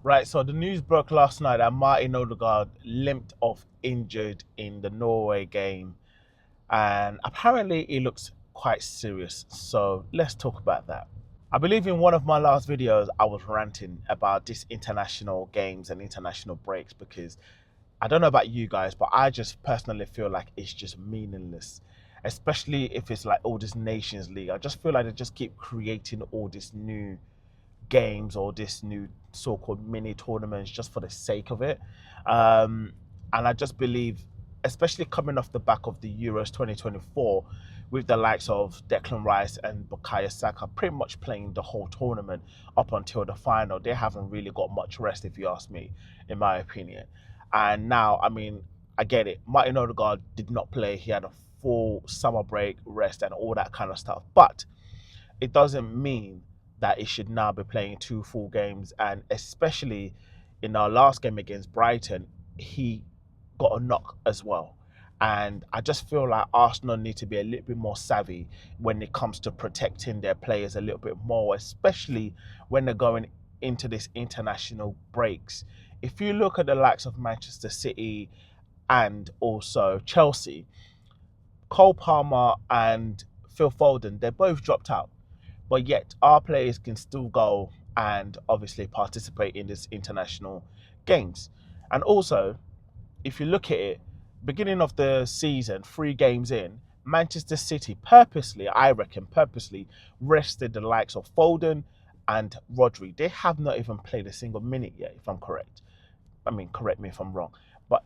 Right, so the news broke last night that Martin Odegaard limped off injured in the Norway game, and apparently it looks quite serious. So let's talk about that. I believe in one of my last videos, I was ranting about these international games and international breaks because I don't know about you guys, but I just personally feel like it's just meaningless, especially if it's like all this Nations League. I just feel like they just keep creating all these new games or this new so-called mini tournaments just for the sake of it. Um, and I just believe, especially coming off the back of the Euros 2024, with the likes of Declan Rice and Bukayo Saka pretty much playing the whole tournament up until the final, they haven't really got much rest, if you ask me, in my opinion. And now, I mean, I get it. Martin Odegaard did not play. He had a full summer break, rest, and all that kind of stuff. But it doesn't mean that it should now be playing two full games. And especially in our last game against Brighton, he got a knock as well. And I just feel like Arsenal need to be a little bit more savvy when it comes to protecting their players a little bit more, especially when they're going into this international breaks. If you look at the likes of Manchester City and also Chelsea, Cole Palmer and Phil Foden, they both dropped out, but yet our players can still go and obviously participate in this international games. And also, if you look at it, beginning of the season, 3 games in, Manchester City purposely, I reckon, purposely rested the likes of Foden and Rodri. They have not even played a single minute yet, if I'm correct. I mean, correct me if I'm wrong. But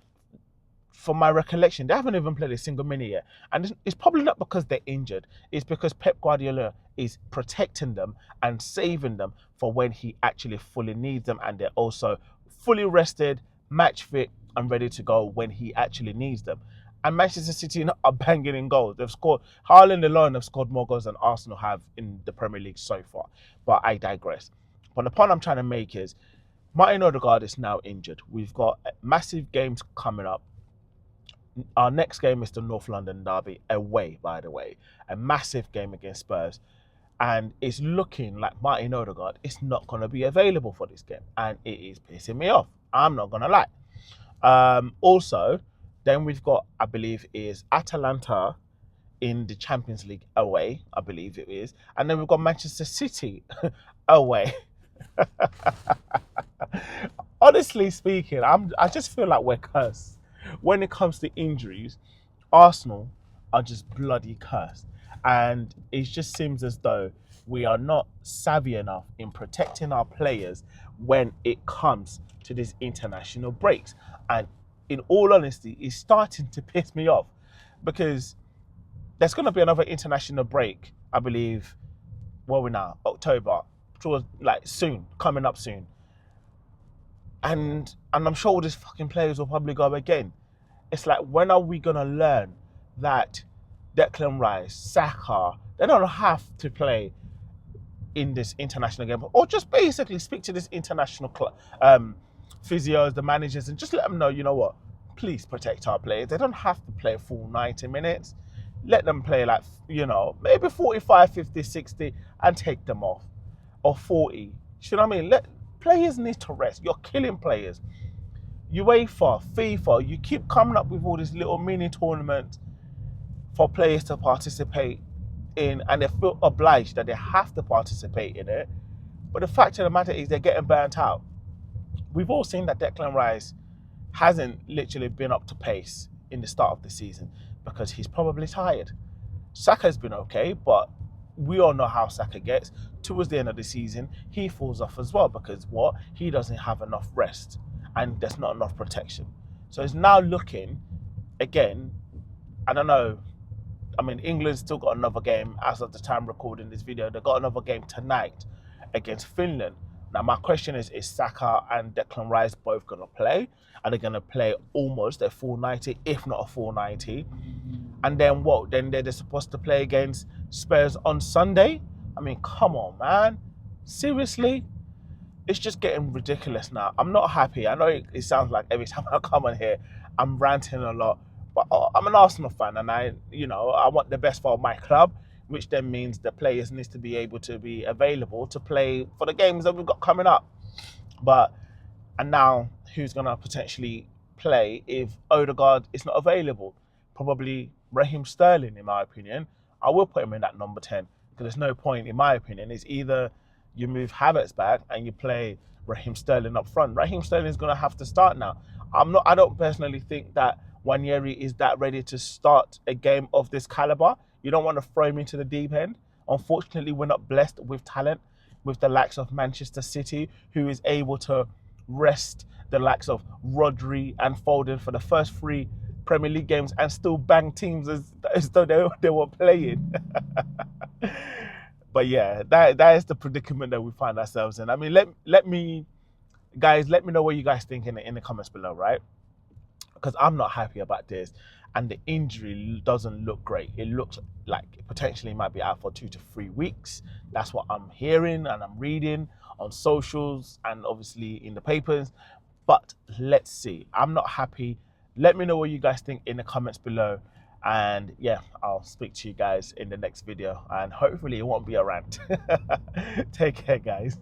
from my recollection, they haven't even played a single minute yet. And it's probably not because they're injured. It's because Pep Guardiola is protecting them and saving them for when he actually fully needs them. And they're also fully rested, match fit, and ready to go when he actually needs them. And Manchester City are banging in goals. They've scored, Haaland alone have scored more goals than Arsenal have in the Premier League so far. But I digress. But the point I'm trying to make is Martin Odegaard is now injured. We've got massive games coming up. Our next game is the North London derby away, by the way, a massive game against Spurs, and it's looking like Martin Odegaard is not going to be available for this game, and it is pissing me off. I'm not going to lie. Also, then we've got, I believe, is Atalanta in the Champions League away, I believe it is, and then we've got Manchester City away. Honestly speaking, I just feel like we're cursed. When it comes to injuries, Arsenal are just bloody cursed. And it just seems as though we are not savvy enough in protecting our players when it comes to these international breaks. And in all honesty, it's starting to piss me off because there's going to be another international break, I believe, well, we're now, October, towards like soon, coming up soon. And I'm sure all these fucking players will probably go again. It's like, when are we gonna learn that Declan Rice, Saka, they don't have to play in this international game, or just basically speak to this international physios, the managers, and just let them know, you know what, please protect our players. They don't have to play a full 90 minutes. Let them play like, maybe 45, 50, 60, and take them off, or 40. You know what I mean? Players need to rest. You're killing players. UEFA, FIFA, you keep coming up with all these little mini tournaments for players to participate in, and they feel obliged that they have to participate in it. But the fact of the matter is they're getting burnt out. We've all seen that Declan Rice hasn't literally been up to pace in the start of the season because he's probably tired. Saka's been okay, but we all know how Saka gets. Towards the end of the season, he falls off as well because what? He doesn't have enough rest and there's not enough protection. So it's now looking, again, I don't know, I mean, England's still got another game as of the time recording this video. They've got another game tonight against Finland. Now, my question is Saka and Declan Rice both going to play? Are they going to play almost a full 90, if not a full 90? And then what? Then they're supposed to play against Spurs on Sunday? I mean, come on, man. Seriously? It's just getting ridiculous now. I'm not happy. I know it sounds like every time I come on here, I'm ranting a lot. But I'm an Arsenal fan, and I want the best for my club, which then means the players needs to be able to be available to play for the games that we've got coming up. But And now who's going to potentially play if Odegaard is not available? Probably Raheem Sterling, in my opinion. I will put him in that number 10 because there's no point, in my opinion. It's either you move Havertz back and you play Raheem Sterling up front. Raheem Sterling is going to have to start now. I don't personally think that Nwaneri is that ready to start a game of this caliber. You don't want to throw him into the deep end. Unfortunately, we're not blessed with talent with the likes of Manchester City, who is able to rest the likes of Rodri and Foden for the first 3 Premier League games and still bang teams as though they were playing. But yeah, that is the predicament that we find ourselves in. I mean, let me know what you guys think in the comments below, right? Because I'm not happy about this, and the injury doesn't look great. It looks like it potentially might be out for 2 to 3 weeks. That's what I'm hearing and I'm reading on socials and obviously in the papers. But let's see. I'm not happy. Let me know what you guys think in the comments below. And yeah, I'll speak to you guys in the next video. And hopefully it won't be a rant. Take care, guys.